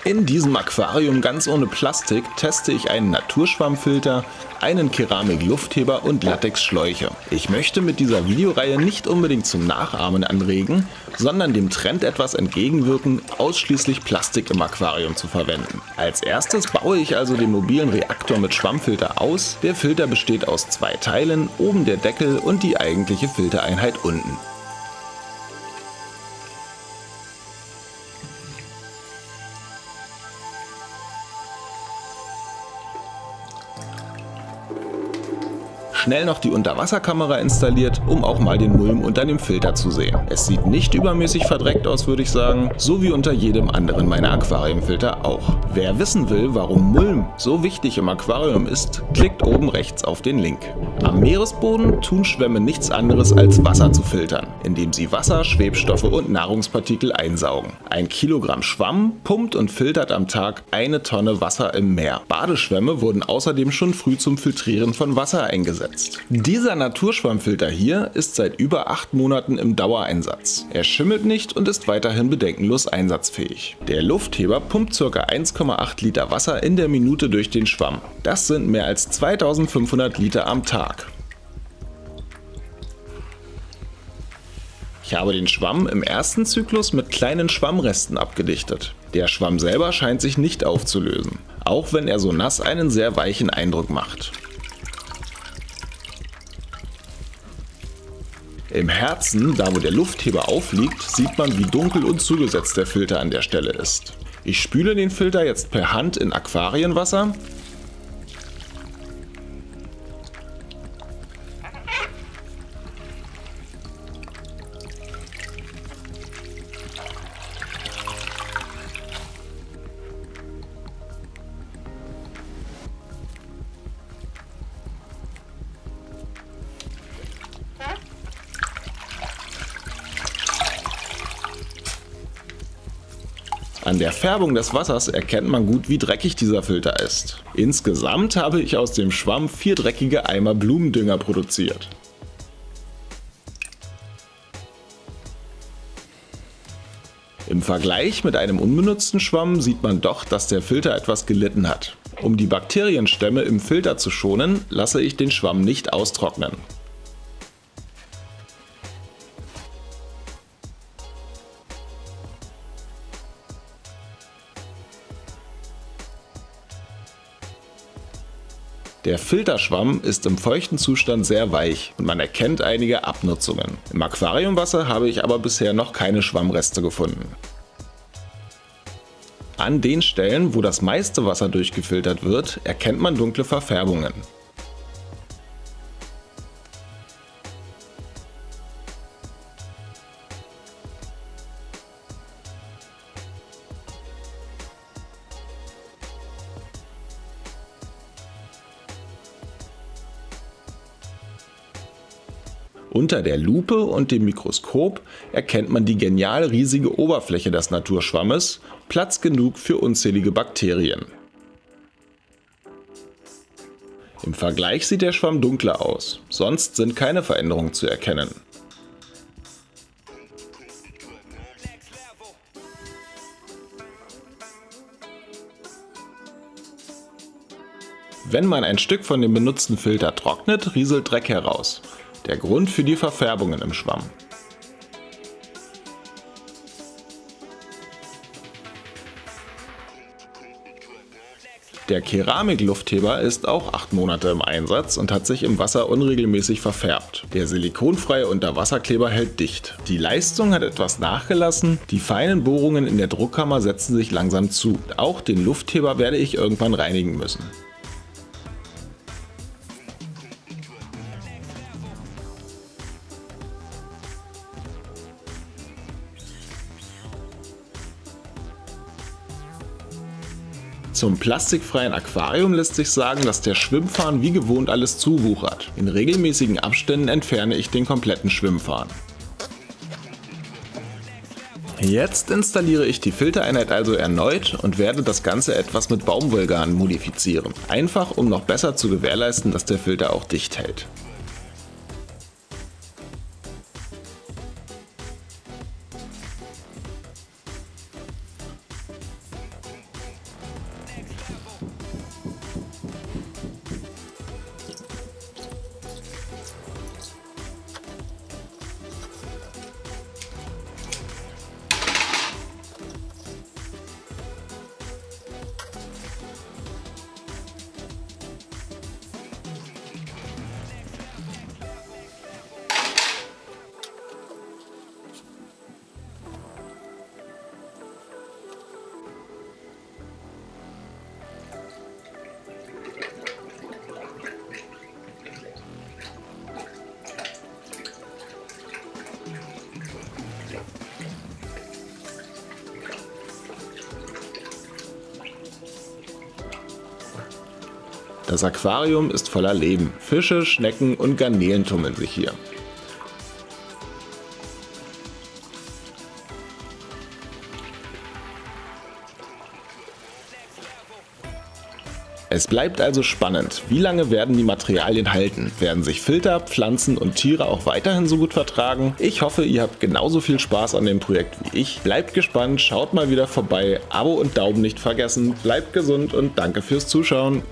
In diesem Aquarium ganz ohne Plastik teste ich einen Naturschwammfilter, einen Keramik-Luftheber und Latex-Schläuche. Ich möchte mit dieser Videoreihe nicht unbedingt zum Nachahmen anregen, sondern dem Trend etwas entgegenwirken, ausschließlich Plastik im Aquarium zu verwenden. Als erstes baue ich also den mobilen Reaktor mit Schwammfilter aus. Der Filter besteht aus 2 Teilen, oben der Deckel und die eigentliche Filtereinheit unten. Schnell noch die Unterwasserkamera installiert, um auch mal den Mulm unter dem Filter zu sehen. Es sieht nicht übermäßig verdreckt aus, würde ich sagen, so wie unter jedem anderen meiner Aquariumfilter auch. Wer wissen will, warum Mulm so wichtig im Aquarium ist, klickt oben rechts auf den Link. Am Meeresboden tun Schwämme nichts anderes als Wasser zu filtern, indem sie Wasser, Schwebstoffe und Nahrungspartikel einsaugen. 1 Kilogramm Schwamm pumpt und filtert am Tag 1 Tonne Wasser im Meer. Badeschwämme wurden außerdem schon früh zum Filtrieren von Wasser eingesetzt. Dieser Naturschwammfilter hier ist seit über 8 Monaten im Dauereinsatz. Er schimmelt nicht und ist weiterhin bedenkenlos einsatzfähig. Der Luftheber pumpt ca. 1,8 Liter Wasser in der Minute durch den Schwamm. Das sind mehr als 2500 Liter am Tag. Ich habe den Schwamm im ersten Zyklus mit kleinen Schwammresten abgedichtet. Der Schwamm selber scheint sich nicht aufzulösen, auch wenn er so nass einen sehr weichen Eindruck macht. Im Herzen, da wo der Luftheber aufliegt, sieht man, wie dunkel und zugesetzt der Filter an der Stelle ist. Ich spüle den Filter jetzt per Hand in Aquarienwasser . An der Färbung des Wassers erkennt man gut, wie dreckig dieser Filter ist. Insgesamt habe ich aus dem Schwamm 4 dreckige Eimer Blumendünger produziert. Im Vergleich mit einem unbenutzten Schwamm sieht man doch, dass der Filter etwas gelitten hat. Um die Bakterienstämme im Filter zu schonen, lasse ich den Schwamm nicht austrocknen. Der Filterschwamm ist im feuchten Zustand sehr weich und man erkennt einige Abnutzungen. Im Aquariumwasser habe ich aber bisher noch keine Schwammreste gefunden. An den Stellen, wo das meiste Wasser durchgefiltert wird, erkennt man dunkle Verfärbungen. Unter der Lupe und dem Mikroskop erkennt man die genial riesige Oberfläche des Naturschwammes, Platz genug für unzählige Bakterien. Im Vergleich sieht der Schwamm dunkler aus, sonst sind keine Veränderungen zu erkennen. Wenn man ein Stück von dem benutzten Filter trocknet, rieselt Dreck heraus. Der Grund für die Verfärbungen im Schwamm. Der Keramik-Luftheber ist auch 8 Monate im Einsatz und hat sich im Wasser unregelmäßig verfärbt. Der silikonfreie Unterwasserkleber hält dicht. Die Leistung hat etwas nachgelassen, die feinen Bohrungen in der Druckkammer setzen sich langsam zu. Auch den Luftheber werde ich irgendwann reinigen müssen. Zum plastikfreien Aquarium lässt sich sagen, dass der Schwimmfarn wie gewohnt alles zuwuchert. In regelmäßigen Abständen entferne ich den kompletten Schwimmfarn. Jetzt installiere ich die Filtereinheit also erneut und werde das Ganze etwas mit Baumwollgarn modifizieren. Einfach um noch besser zu gewährleisten, dass der Filter auch dicht hält. Das Aquarium ist voller Leben. Fische, Schnecken und Garnelen tummeln sich hier. Es bleibt also spannend. Wie lange werden die Materialien halten? Werden sich Filter, Pflanzen und Tiere auch weiterhin so gut vertragen? Ich hoffe, ihr habt genauso viel Spaß an dem Projekt wie ich. Bleibt gespannt, schaut mal wieder vorbei, Abo und Daumen nicht vergessen, bleibt gesund und danke fürs Zuschauen.